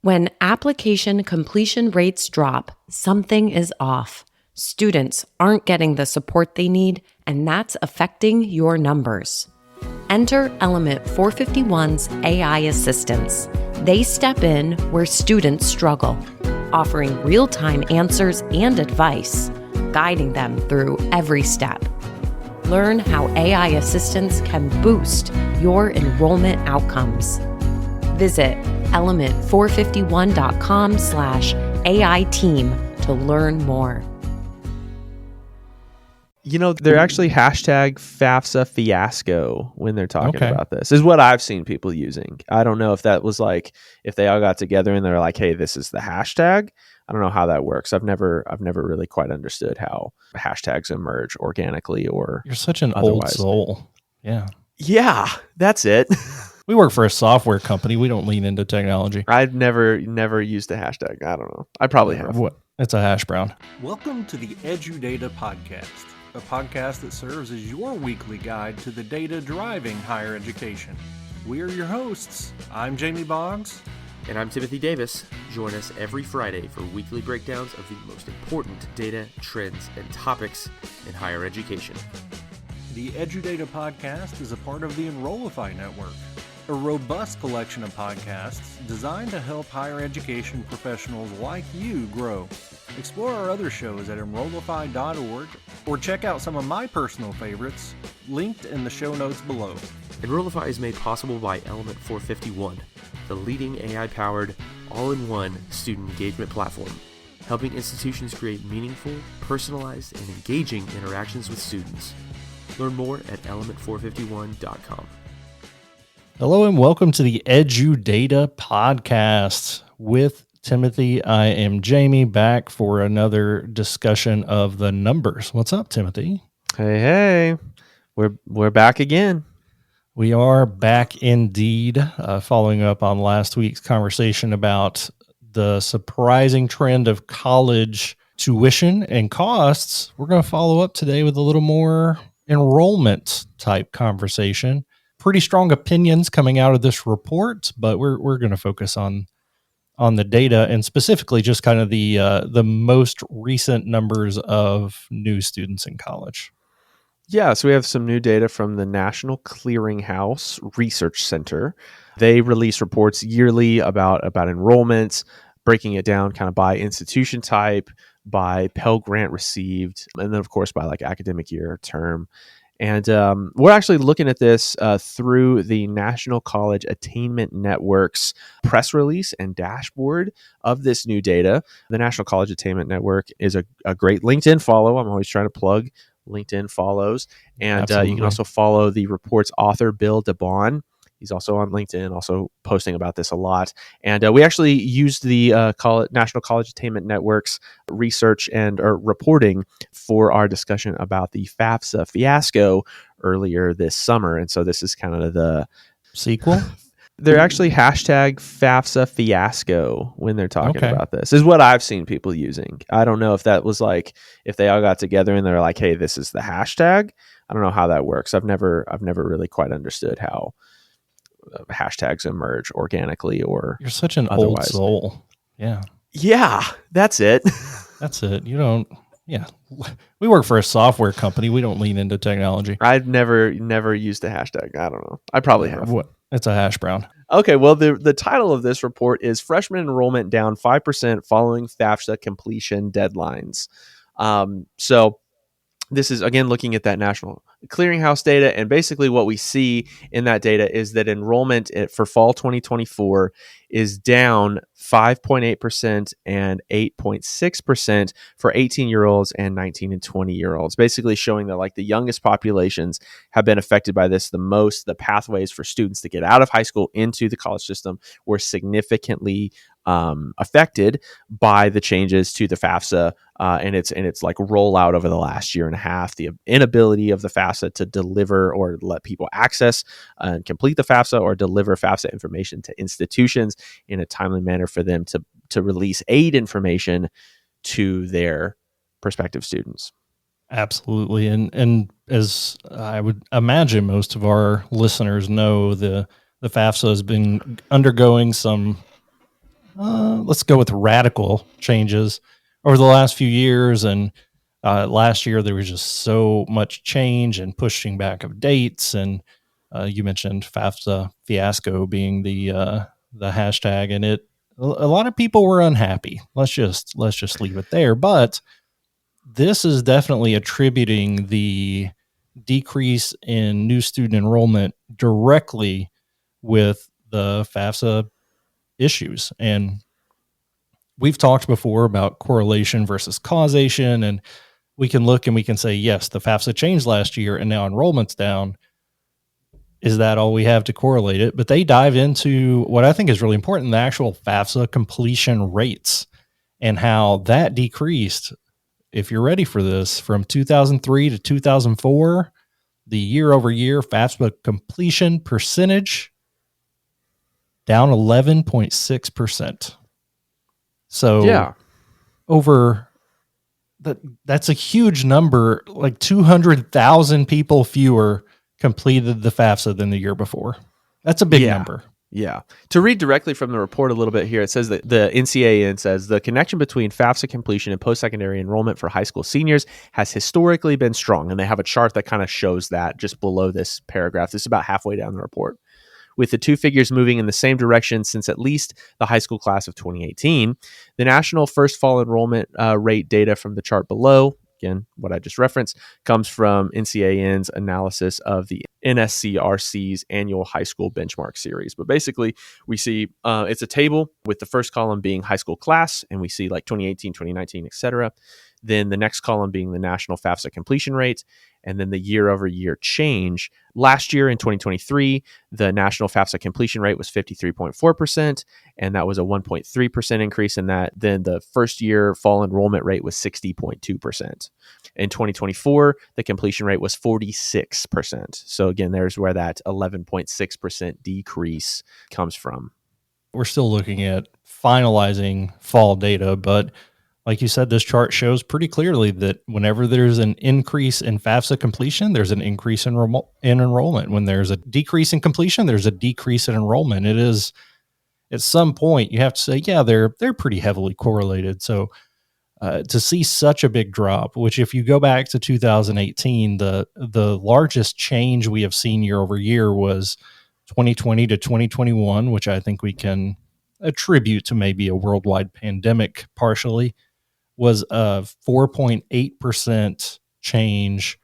When application completion rates drop, something is off. Students aren't getting the support they need, and that's affecting your numbers. Enter Element 451's AI assistants. They step in where students struggle, offering real-time answers and advice, guiding them through every step. Learn how AI assistants can boost your enrollment outcomes. Visit element451.com/AI team to learn more. You know, they're actually hashtag FAFSA Fiasco when they're talking about this, is what I've seen people using. I don't know if that was like, if they all got together and they're like, hey, this is the hashtag. I don't know how that works. I've never really quite understood how hashtags emerge organically or You're such an otherwise. old soul. Yeah. Yeah, that's it. We work for a software company. We don't lean into technology. I've never used a hashtag. I don't know. I probably have. What? It's a hash brown. Welcome to the EduData Podcast, a podcast that serves as your weekly guide to the data driving higher education. We are your hosts. I'm Jamie Boggs. And I'm Timothy Davis. Join us every Friday for weekly breakdowns of the most important data, trends, and topics in higher education. The EduData Podcast is a part of the Enrollify network, a robust collection of podcasts designed to help higher education professionals like you grow. Explore our other shows at enrollify.org or check out some of my personal favorites linked in the show notes below. Enrollify is made possible by Element 451, the leading AI-powered, all-in-one student engagement platform, helping institutions create meaningful, personalized, and engaging interactions with students. Learn more at element451.com. Hello and welcome to the EduData Podcast with Timothy. I am Jamie, back for another discussion of the numbers. What's up, Timothy? Hey, we're back again. We are back indeed, following up on last week's conversation about the surprising trend of college tuition and costs. We're going to follow up today with a little more enrollment type conversation. Pretty strong opinions coming out of this report, but we're going to focus on the data and specifically just kind of the most recent numbers of new students in college. Yeah, so we have some new data from the National Clearinghouse Research Center. They release reports yearly about enrollments, breaking it down kind of by institution type, by Pell Grant received, and then of course by like academic year, term. And we're actually looking at this through the National College Attainment Network's press release and dashboard of this new data. The National College Attainment Network is a great LinkedIn follow. I'm always trying to plug LinkedIn follows. And you can also follow the report's author, Bill DeBon. He's also on LinkedIn, also posting about this a lot. And we actually used the National College Attainment Network's research and reporting for our discussion about the FAFSA Fiasco earlier this summer. And so this is kind of the sequel. They're actually hashtag FAFSA Fiasco when they're talking about this, is what I've seen people using. I don't know if that was like, if they all got together and they're like, hey, this is the hashtag. I don't know how that works. I've never really quite understood how hashtags emerge organically or You're such an otherwise. old soul. Yeah, that's it. That's it. You don't. Yeah, we work for a software company. We don't lean into technology. I've never used a hashtag. I don't know. I probably have. What? It's a hash brown. Okay, well, the title of this report is Freshman Enrollment Down 5% Following FAFSA Completion Deadlines. So this is, again, looking at that National Clearinghouse data. And basically what we see in that data is that enrollment for fall 2024 is down 5.8% and 8.6% for 18-year-olds and 19 and 20-year-olds, basically showing that like the youngest populations have been affected by this the most. The pathways for students to get out of high school into the college system were significantly affected by the changes to the FAFSA and its like rollout over the last year and a half. The inability of the FAFSA to deliver or let people access and complete the FAFSA or deliver FAFSA information to institutions in a timely manner for them to release aid information to their prospective students. Absolutely. And as I would imagine most of our listeners know, the FAFSA has been undergoing some let's go with radical changes over the last few years. And last year, there was just so much change and pushing back of dates. And you mentioned FAFSA fiasco being the hashtag, and a lot of people were unhappy. Let's just leave it there. But this is definitely attributing the decrease in new student enrollment directly with the FAFSA issues. And we've talked before about correlation versus causation, and we can look and we can say, yes, the FAFSA changed last year and now enrollment's down. Is that all we have to correlate it? But they dive into what I think is really important, the actual FAFSA completion rates and how that decreased. If you're ready for this, from 2003 to 2004, the year over year FAFSA completion percentage down 11.6%. So Yeah. over that's a huge number, like 200,000 people fewer completed the FAFSA than the year before. That's a big number. Yeah. To read directly from the report a little bit here, it says that the NCAN says the connection between FAFSA completion and post-secondary enrollment for high school seniors has historically been strong. And they have a chart that kind of shows that just below this paragraph. This is about halfway down the report, with the two figures moving in the same direction since at least the high school class of 2018. The national first fall enrollment rate data from the chart below, again, what I just referenced, comes from NCAN's analysis of the NSCRC's annual high school benchmark series. But basically, we see it's a table with the first column being high school class, and we see like 2018, 2019, et cetera. Then the next column being the national FAFSA completion rate, and then the year over year change. Last year in 2023, the national FAFSA completion rate was 53.4%, and that was a 1.3% increase in that. Then the first year fall enrollment rate was 60.2%. In 2024, the completion rate was 46%. So again, there's where that 11.6% decrease comes from. We're still looking at finalizing fall data, but like you said, this chart shows pretty clearly that whenever there's an increase in FAFSA completion, there's an increase in enrollment. When there's a decrease in completion, there's a decrease in enrollment. It is, at some point, you have to say, yeah, they're pretty heavily correlated. So to see such a big drop, which if you go back to 2018, the largest change we have seen year over year was 2020 to 2021, which I think we can attribute to maybe a worldwide pandemic partially, was a 4.8% change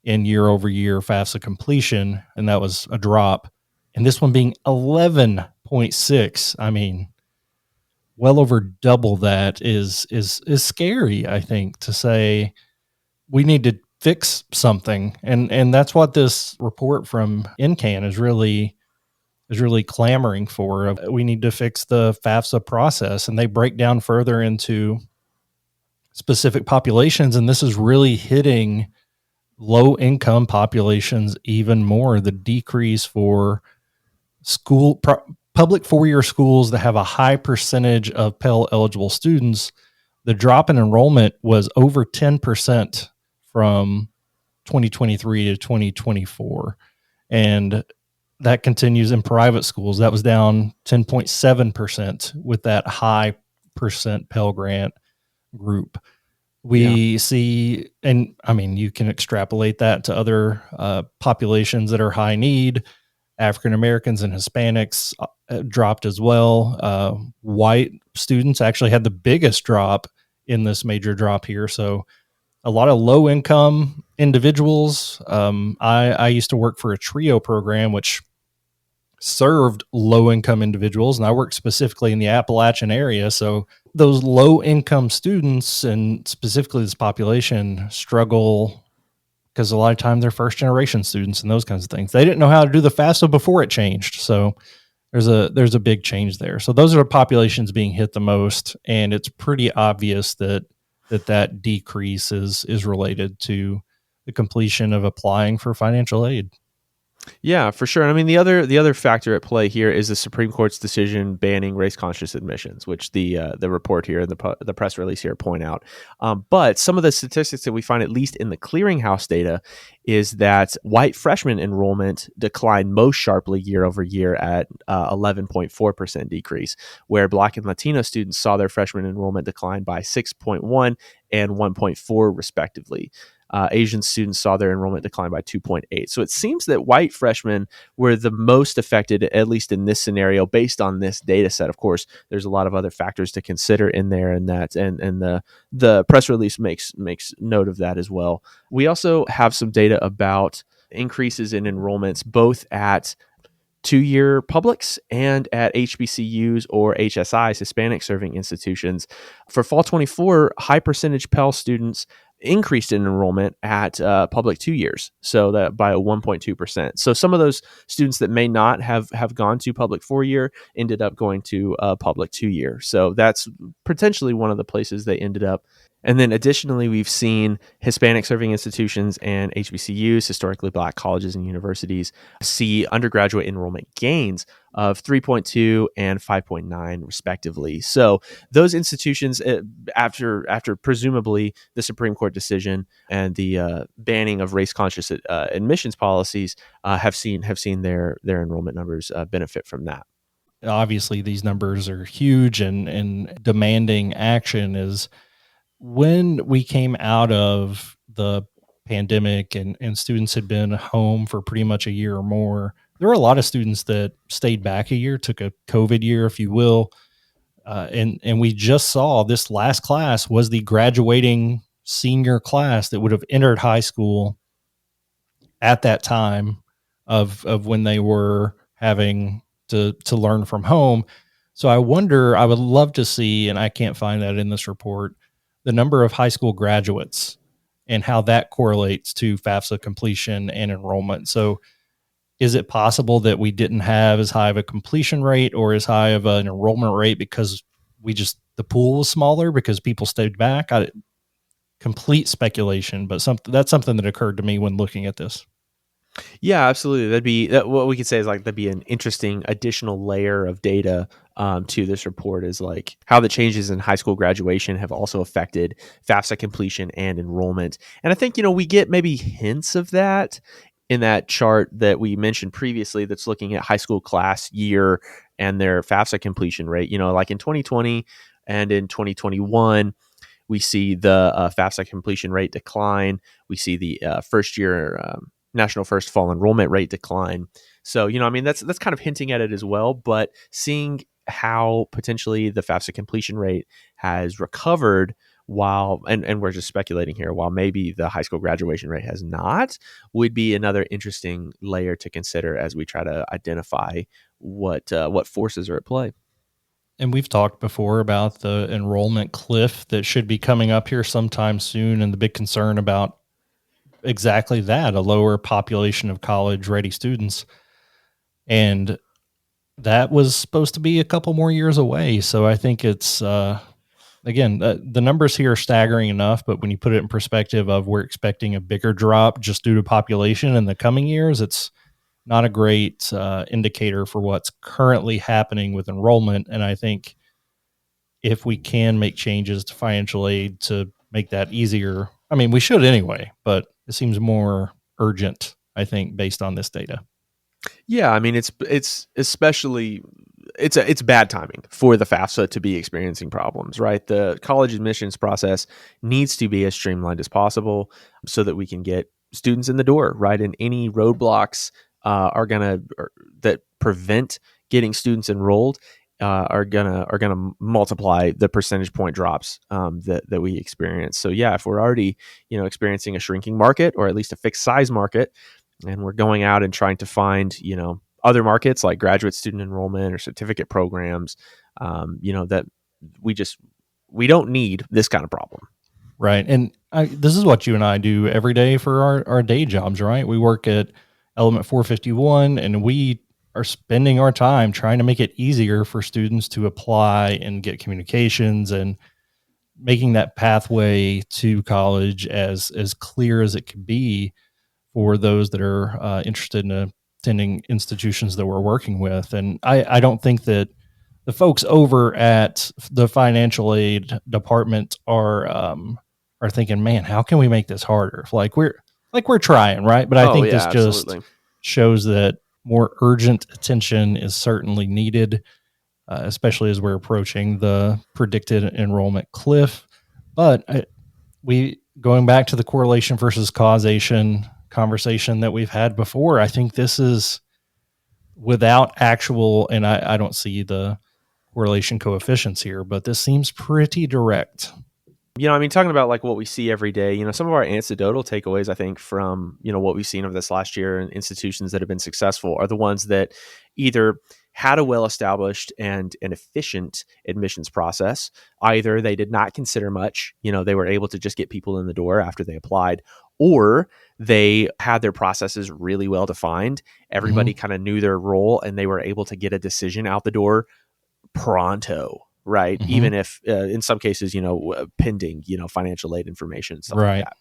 in year over year FAFSA completion. And that was a drop. And this one being 11.6. I mean, well over double that is scary, I think, to say we need to fix something. And that's what this report from NCAN is really clamoring for. We need to fix the FAFSA process, and they break down further into specific populations, and this is really hitting low income populations even more. The decrease for public four-year schools that have a high percentage of Pell eligible students, the drop in enrollment was over 10% from 2023 to 2024. And that continues in private schools. That was down 10.7% with that high percent Pell Grant group. We see, and I mean, you can extrapolate that to other populations that are high need. African Americans and Hispanics dropped as well. White students actually had the biggest drop in this major drop here. So a lot of low income individuals. I used to work for a TRIO program, which served low income individuals, and I worked specifically in the Appalachian area. So those low income students, and specifically this population, struggle because a lot of time they're first generation students and those kinds of things. They didn't know how to do the FAFSA before it changed. So there's a big change there. So those are the populations being hit the most, and it's pretty obvious that decrease is related to the completion of applying for financial aid. Yeah, for sure. And I mean, the other factor at play here is the Supreme Court's decision banning race-conscious admissions, which the report here, the press release here point out. But some of the statistics that we find, at least in the clearinghouse data, is that white freshman enrollment declined most sharply year over year at 11.4% decrease, where Black and Latino students saw their freshman enrollment decline by 6.1 and 1.4 respectively. Asian students saw their enrollment decline by 2.8. So it seems that white freshmen were the most affected, at least in this scenario, based on this data set. Of course, there's a lot of other factors to consider in there, and the press release makes note of that as well. We also have some data about increases in enrollments both at two-year publics and at HBCUs or HSIs, Hispanic serving institutions. For fall 24, high percentage Pell students increased in enrollment at public 2 years, so that by 1.2%. So some of those students that may not have gone to public 4-year ended up going to public 2-year. So that's potentially one of the places they ended up. And then additionally, we've seen Hispanic serving institutions and HBCUs, historically Black colleges and universities, see undergraduate enrollment gains of 3.2 and 5.9 respectively. So those institutions, after presumably the Supreme Court decision and the banning of race-conscious admissions policies, have seen their enrollment numbers benefit from that. Obviously, these numbers are huge, and demanding action is when we came out of the pandemic and students had been home for pretty much a year or more. There were a lot of students that stayed back a year, took a COVID year, if you will. And we just saw this last class was the graduating senior class that would have entered high school at that time of when they were having to learn from home. So I wonder, I would love to see, and I can't find that in this report, the number of high school graduates and how that correlates to FAFSA completion and enrollment. So is it possible that we didn't have as high of a completion rate or as high of an enrollment rate because the pool was smaller because people stayed back? Complete speculation, but that's something that occurred to me when looking at this. Yeah, absolutely. What we could say is that'd be an interesting additional layer of data to this report, is like how the changes in high school graduation have also affected FAFSA completion and enrollment. And I think, we get maybe hints of that in that chart that we mentioned previously that's looking at high school class year and their FAFSA completion rate. Like in 2020 and in 2021, we see the FAFSA completion rate decline. We see the first year National First Fall enrollment rate decline. So, that's kind of hinting at it as well, but seeing how potentially the FAFSA completion rate has recovered and we're just speculating here, while maybe the high school graduation rate has not, would be another interesting layer to consider as we try to identify what forces are at play. And we've talked before about the enrollment cliff that should be coming up here sometime soon, and the big concern about exactly that, a lower population of college-ready students. And that was supposed to be a couple more years away. So I think it's, again, the numbers here are staggering enough, but when you put it in perspective of we're expecting a bigger drop just due to population in the coming years, it's not a great indicator for what's currently happening with enrollment. And I think if we can make changes to financial aid to make that easier, I mean, we should anyway, but it seems more urgent, I think, based on this data. Yeah, I mean, it's especially it's bad timing for the FAFSA to be experiencing problems, right? The college admissions process needs to be as streamlined as possible so that we can get students in the door, right? And any roadblocks that prevent getting students enrolled are gonna multiply the percentage point drops that we experience. So yeah, if we're already experiencing a shrinking market, or at least a fixed size market, and we're going out and trying to find other markets like graduate student enrollment or certificate programs, that we don't need this kind of problem. Right. And this is what you and I do every day for our day jobs, right? We work at Element 451, and we are spending our time trying to make it easier for students to apply and get communications, and making that pathway to college as clear as it could be for those that are interested in a attending institutions that we're working with. And I don't think that the folks over at the financial aid department are thinking, man, how can we make this harder? Like we're trying, right? But I think this just shows that more urgent attention is certainly needed, especially as we're approaching the predicted enrollment cliff. But going back to the correlation versus causation conversation that we've had before, I think this is without actual, and I don't see the correlation coefficients here, but this seems pretty direct. Talking about like what we see every day, some of our anecdotal takeaways, I think, from, what we've seen over this last year in institutions that have been successful are the ones that either had a well-established and an efficient admissions process. Either they did not consider much, they were able to just get people in the door after they applied, or they had their processes really well defined. Everybody kind of knew their role and they were able to get a decision out the door pronto. Right. Even if in some cases, pending, financial aid information, stuff like that.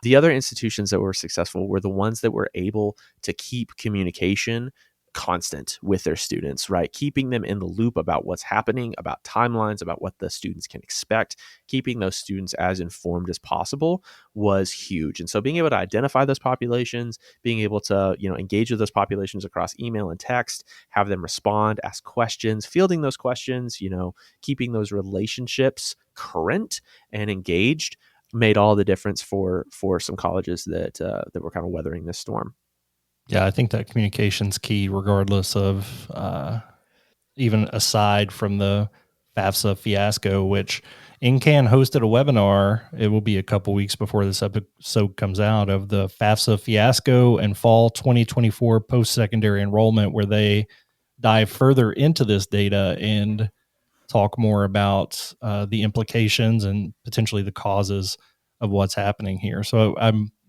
The other institutions that were successful were the ones that were able to keep communication constant with their students, right? Keeping them in the loop about what's happening, about timelines, about what the students can expect, keeping those students as informed as possible was huge. And so being able to identify those populations, being able to, engage with those populations across email and text, have them respond, ask questions, fielding those questions, keeping those relationships current and engaged made all the difference for some colleges that were kind of weathering this storm. Yeah, I think that communication's key, regardless of even aside from the FAFSA fiasco, which NCAN hosted a webinar. It will be a couple weeks before this episode comes out, of the FAFSA fiasco and fall 2024 post-secondary enrollment, where they dive further into this data and talk more about the implications and potentially the causes of what's happening here. So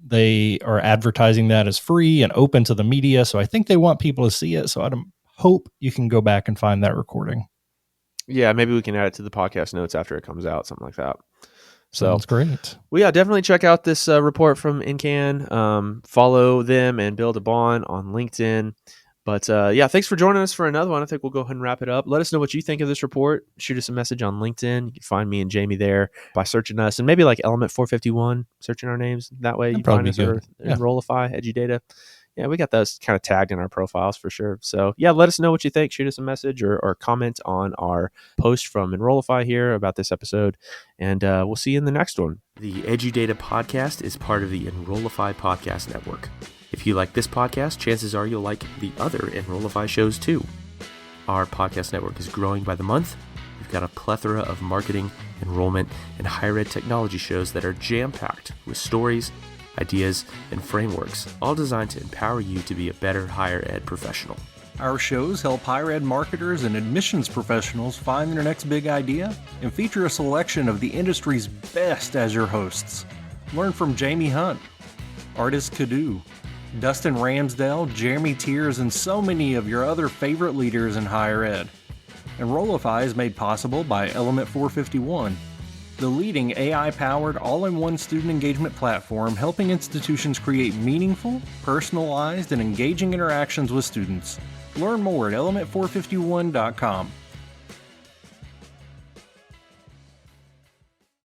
they are advertising that as free and open to the media. So I think they want people to see it. So I hope you can go back and find that recording. Yeah, maybe we can add it to the podcast notes after it comes out, something like that. So that's great. Well, yeah, definitely check out this report from NCAN. Follow them and build a bond on LinkedIn. But thanks for joining us for another one. I think we'll go ahead and wrap it up. Let us know what you think of this report. Shoot us a message on LinkedIn. You can find me and Jamie there by searching us, and maybe like Element 451, searching our names. That way you find us or Enrollify, EduData. Yeah, we got those kind of tagged in our profiles for sure. So yeah, let us know what you think. Shoot us a message or comment on our post from Enrollify here about this episode. And we'll see you in the next one. The EduData Podcast is part of the Enrollify Podcast Network. If you like this podcast, chances are you'll like the other Enrollify shows too. Our podcast network is growing by the month. We've got a plethora of marketing, enrollment, and higher ed technology shows that are jam-packed with stories, ideas, and frameworks, all designed to empower you to be a better higher ed professional. Our shows help higher ed marketers and admissions professionals find their next big idea and feature a selection of the industry's best as your hosts. Learn from Jamie Hunt, Artis Cadu, Dustin Ramsdale, Jeremy Tiers, and so many of your other favorite leaders in higher ed. Enrollify is made possible by Element 451, the leading AI-powered all-in-one student engagement platform helping institutions create meaningful, personalized, and engaging interactions with students. Learn more at element451.com.